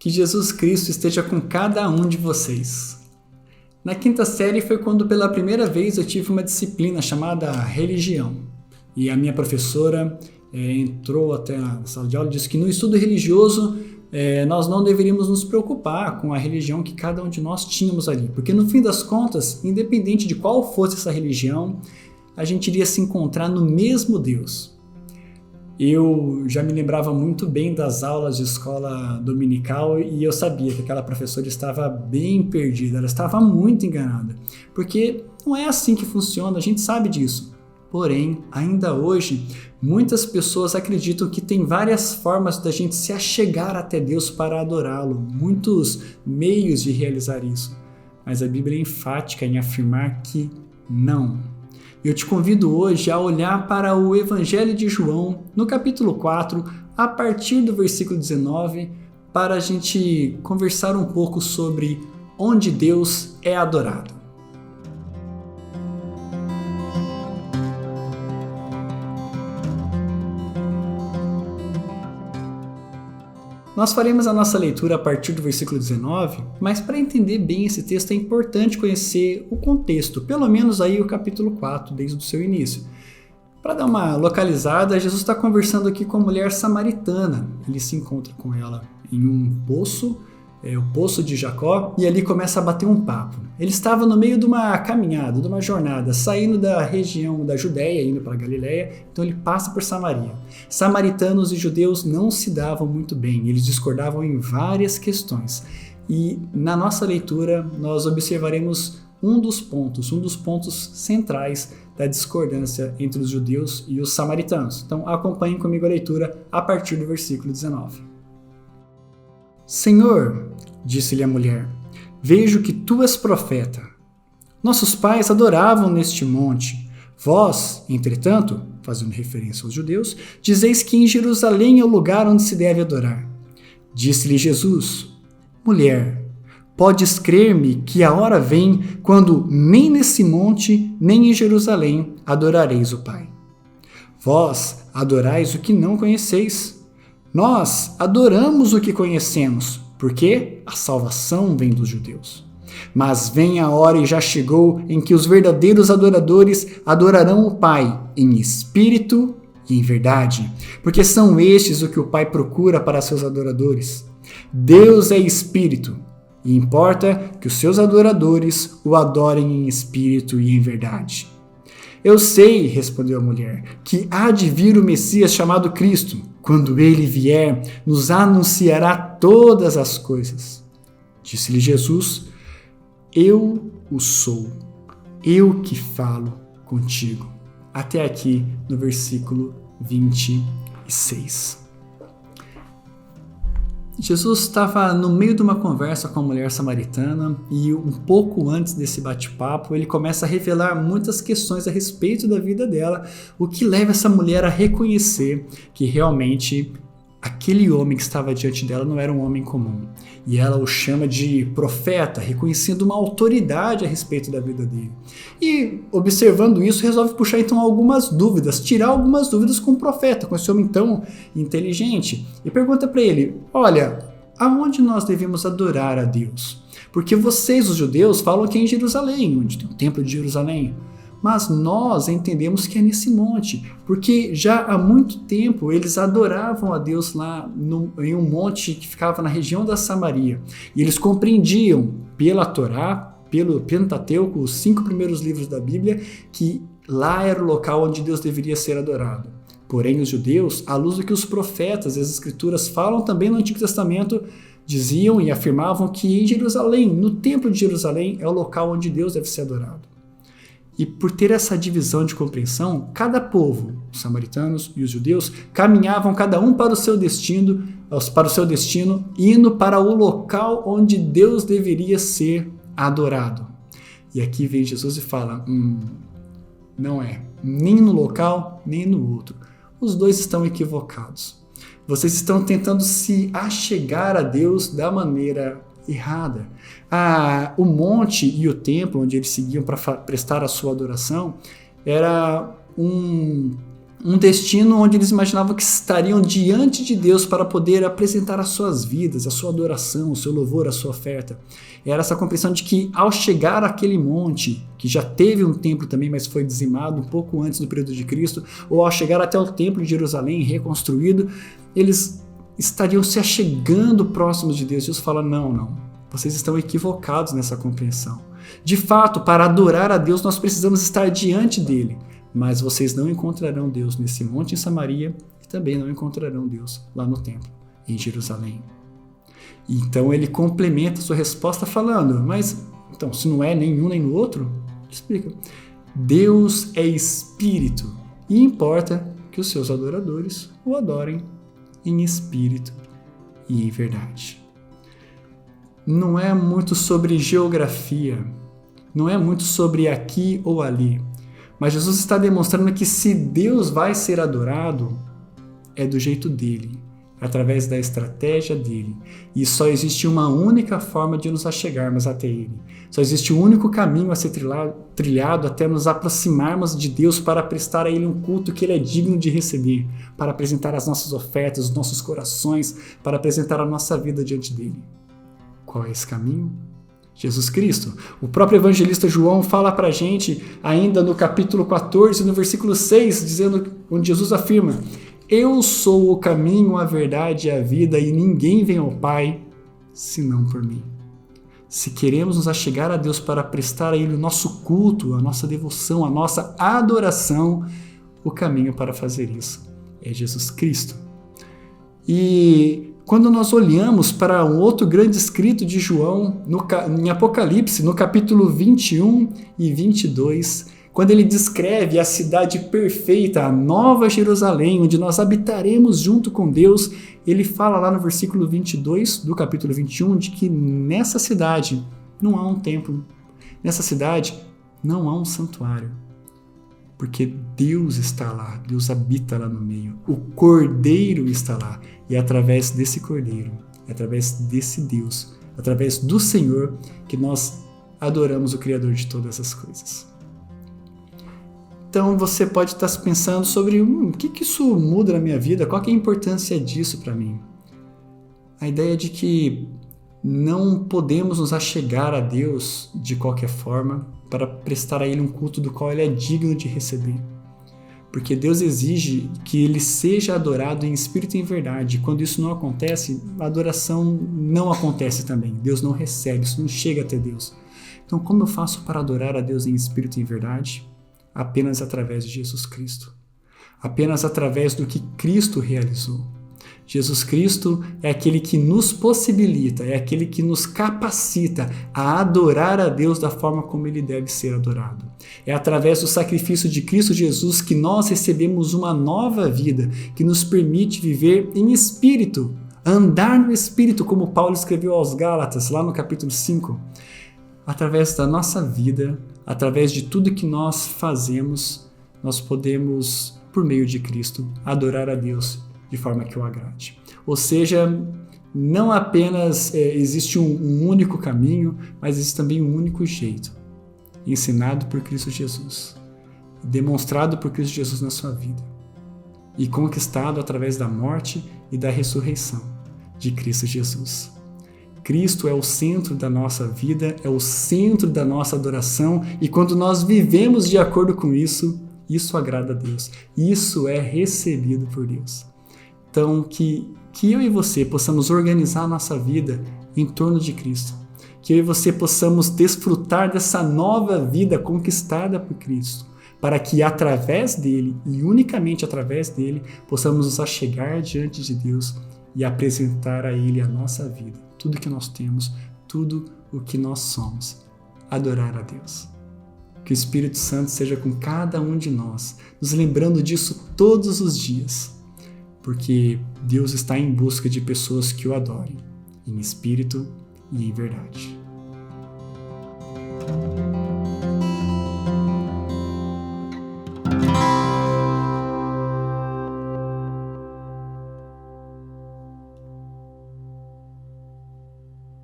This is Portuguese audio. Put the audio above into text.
Que Jesus Cristo esteja com cada um de vocês. Na quinta série foi quando pela primeira vez eu tive uma disciplina chamada religião. E a minha professora entrou até a sala de aula e disse que no estudo religioso nós não deveríamos nos preocupar com a religião que cada um de nós tínhamos ali. Porque no fim das contas, independente de qual fosse essa religião, a gente iria se encontrar no mesmo Deus. Eu já me lembrava muito bem das aulas de escola dominical e eu sabia que aquela professora estava bem perdida, ela estava muito enganada, porque não é assim que funciona, a gente sabe disso. Porém, ainda hoje, muitas pessoas acreditam que tem várias formas da gente se achegar até Deus para adorá-lo, muitos meios de realizar isso. Mas a Bíblia é enfática em afirmar que não. Eu te convido hoje a olhar para o Evangelho de João, no capítulo 4, a partir do versículo 19, para a gente conversar um pouco sobre onde Deus é adorado. Nós faremos a nossa leitura a partir do versículo 19, mas para entender bem esse texto é importante conhecer o contexto, pelo menos aí o capítulo 4, desde o seu início. Para dar uma localizada, Jesus está conversando aqui com a mulher samaritana. Ele se encontra com ela em um poço, o poço de Jacó, e ali começa a bater um papo. Ele estava no meio de uma caminhada, de uma jornada, saindo da região da Judéia, indo para a Galileia, então ele passa por Samaria. Samaritanos e judeus não se davam muito bem, eles discordavam em várias questões. E na nossa leitura nós observaremos um dos pontos centrais da discordância entre os judeus e os samaritanos. Então acompanhem comigo a leitura a partir do versículo 19. Senhor, disse-lhe a mulher, vejo que tu és profeta. Nossos pais adoravam neste monte. Vós, entretanto, fazendo referência aos judeus, dizeis que em Jerusalém é o lugar onde se deve adorar. Disse-lhe Jesus, mulher, podes crer-me que a hora vem quando nem nesse monte, nem em Jerusalém adorareis o Pai. Vós adorais o que não conheceis. Nós adoramos o que conhecemos, porque a salvação vem dos judeus. Mas vem a hora e já chegou em que os verdadeiros adoradores adorarão o Pai em espírito e em verdade, porque são estes o que o Pai procura para seus adoradores. Deus é espírito, e importa que os seus adoradores o adorem em espírito e em verdade. Eu sei, respondeu a mulher, que há de vir o Messias chamado Cristo. Quando ele vier, nos anunciará todas as coisas. Disse-lhe Jesus, eu o sou, eu que falo contigo. Até aqui no versículo 26. Jesus estava no meio de uma conversa com a mulher samaritana e um pouco antes desse bate-papo ele começa a revelar muitas questões a respeito da vida dela, o que leva essa mulher a reconhecer que realmente aquele homem que estava diante dela não era um homem comum. E ela o chama de profeta, reconhecendo uma autoridade a respeito da vida dele. E, observando isso, resolve puxar então algumas dúvidas, tirar algumas dúvidas com o profeta, com esse homem tão inteligente. E pergunta para ele, olha, aonde nós devemos adorar a Deus? Porque vocês, os judeus, falam que é em Jerusalém, onde tem o templo de Jerusalém. Mas nós entendemos que é nesse monte, porque já há muito tempo eles adoravam a Deus lá em um monte que ficava na região da Samaria. E eles compreendiam pela Torá, pelo Pentateuco, os 5 primeiros livros da Bíblia, que lá era o local onde Deus deveria ser adorado. Porém, os judeus, à luz do que os profetas e as escrituras falam também no Antigo Testamento, diziam e afirmavam que em Jerusalém, no Templo de Jerusalém, é o local onde Deus deve ser adorado. E por ter essa divisão de compreensão, cada povo, os samaritanos e os judeus, caminhavam cada um para o seu destino, indo para o local onde Deus deveria ser adorado. E aqui vem Jesus e fala, não é, nem no local, nem no outro. Os dois estão equivocados. Vocês estão tentando se achegar a Deus da maneira errada. O monte e o templo onde eles seguiam para prestar a sua adoração era um um destino onde eles imaginavam que estariam diante de Deus para poder apresentar as suas vidas, a sua adoração, o seu louvor, a sua oferta. Era essa compreensão de que ao chegar àquele monte, que já teve um templo também, mas foi dizimado um pouco antes do período de Cristo, ou ao chegar até o templo de Jerusalém reconstruído, eles estariam se achegando próximos de Deus. Deus fala, não, vocês estão equivocados nessa compreensão. De fato, para adorar a Deus, nós precisamos estar diante dele. Mas vocês não encontrarão Deus nesse monte em Samaria e também não encontrarão Deus lá no templo, em Jerusalém. Então ele complementa a sua resposta falando, mas então, se não é nenhum nem no outro, ele explica. Deus é espírito e importa que os seus adoradores o adorem em espírito e em verdade. Não é muito sobre geografia, não é muito sobre aqui ou ali. Mas Jesus está demonstrando que se Deus vai ser adorado, é do jeito dele, através da estratégia dele. E só existe uma única forma de nos achegarmos até ele. Só existe um único caminho a ser trilhado até nos aproximarmos de Deus para prestar a ele um culto que ele é digno de receber, para apresentar as nossas ofertas, os nossos corações, para apresentar a nossa vida diante dele. Qual é esse caminho? Jesus Cristo. O próprio evangelista João fala para a gente, ainda no capítulo 14, no versículo 6, dizendo, onde Jesus afirma, eu sou o caminho, a verdade e a vida, e ninguém vem ao Pai, senão por mim. Se queremos nos achegar a Deus para prestar a Ele o nosso culto, a nossa devoção, a nossa adoração, o caminho para fazer isso é Jesus Cristo. E quando nós olhamos para um outro grande escrito de João, em Apocalipse, no capítulo 21 e 22, quando ele descreve a cidade perfeita, a nova Jerusalém, onde nós habitaremos junto com Deus, ele fala lá no versículo 22 do capítulo 21 de que nessa cidade não há um templo, nessa cidade não há um santuário. Porque Deus está lá, Deus habita lá no meio, o Cordeiro está lá, e é através desse Cordeiro, é através desse Deus, através do Senhor, que nós adoramos o Criador de todas as coisas. Então você pode estar se pensando sobre o que isso muda na minha vida, qual que é a importância disso para mim? A ideia de que não podemos nos achegar a Deus de qualquer forma para prestar a Ele um culto do qual Ele é digno de receber. Porque Deus exige que Ele seja adorado em espírito e em verdade. Quando isso não acontece, a adoração não acontece também. Deus não recebe, isso não chega até Deus. Então, como eu faço para adorar a Deus em espírito e em verdade? Apenas através de Jesus Cristo. Apenas através do que Cristo realizou. Jesus Cristo é aquele que nos possibilita, é aquele que nos capacita a adorar a Deus da forma como Ele deve ser adorado. É através do sacrifício de Cristo Jesus que nós recebemos uma nova vida, que nos permite viver em espírito, andar no espírito, como Paulo escreveu aos Gálatas, lá no capítulo 5. Através da nossa vida, através de tudo que nós fazemos, nós podemos, por meio de Cristo, adorar a Deus de forma que o agrade. Ou seja, não apenas existe um único caminho, mas existe também um único jeito, ensinado por Cristo Jesus, demonstrado por Cristo Jesus na sua vida e conquistado através da morte e da ressurreição de Cristo Jesus. Cristo é o centro da nossa vida, é o centro da nossa adoração, e quando nós vivemos de acordo com isso, isso agrada a Deus, isso é recebido por Deus. Então, que eu e você possamos organizar a nossa vida em torno de Cristo. Que eu e você possamos desfrutar dessa nova vida conquistada por Cristo. Para que através dele, e unicamente através dele, possamos nos achegar diante de Deus e apresentar a Ele a nossa vida. Tudo que nós temos, tudo o que nós somos. Adorar a Deus. Que o Espírito Santo seja com cada um de nós, nos lembrando disso todos os dias. Porque Deus está em busca de pessoas que o adorem, em espírito e em verdade.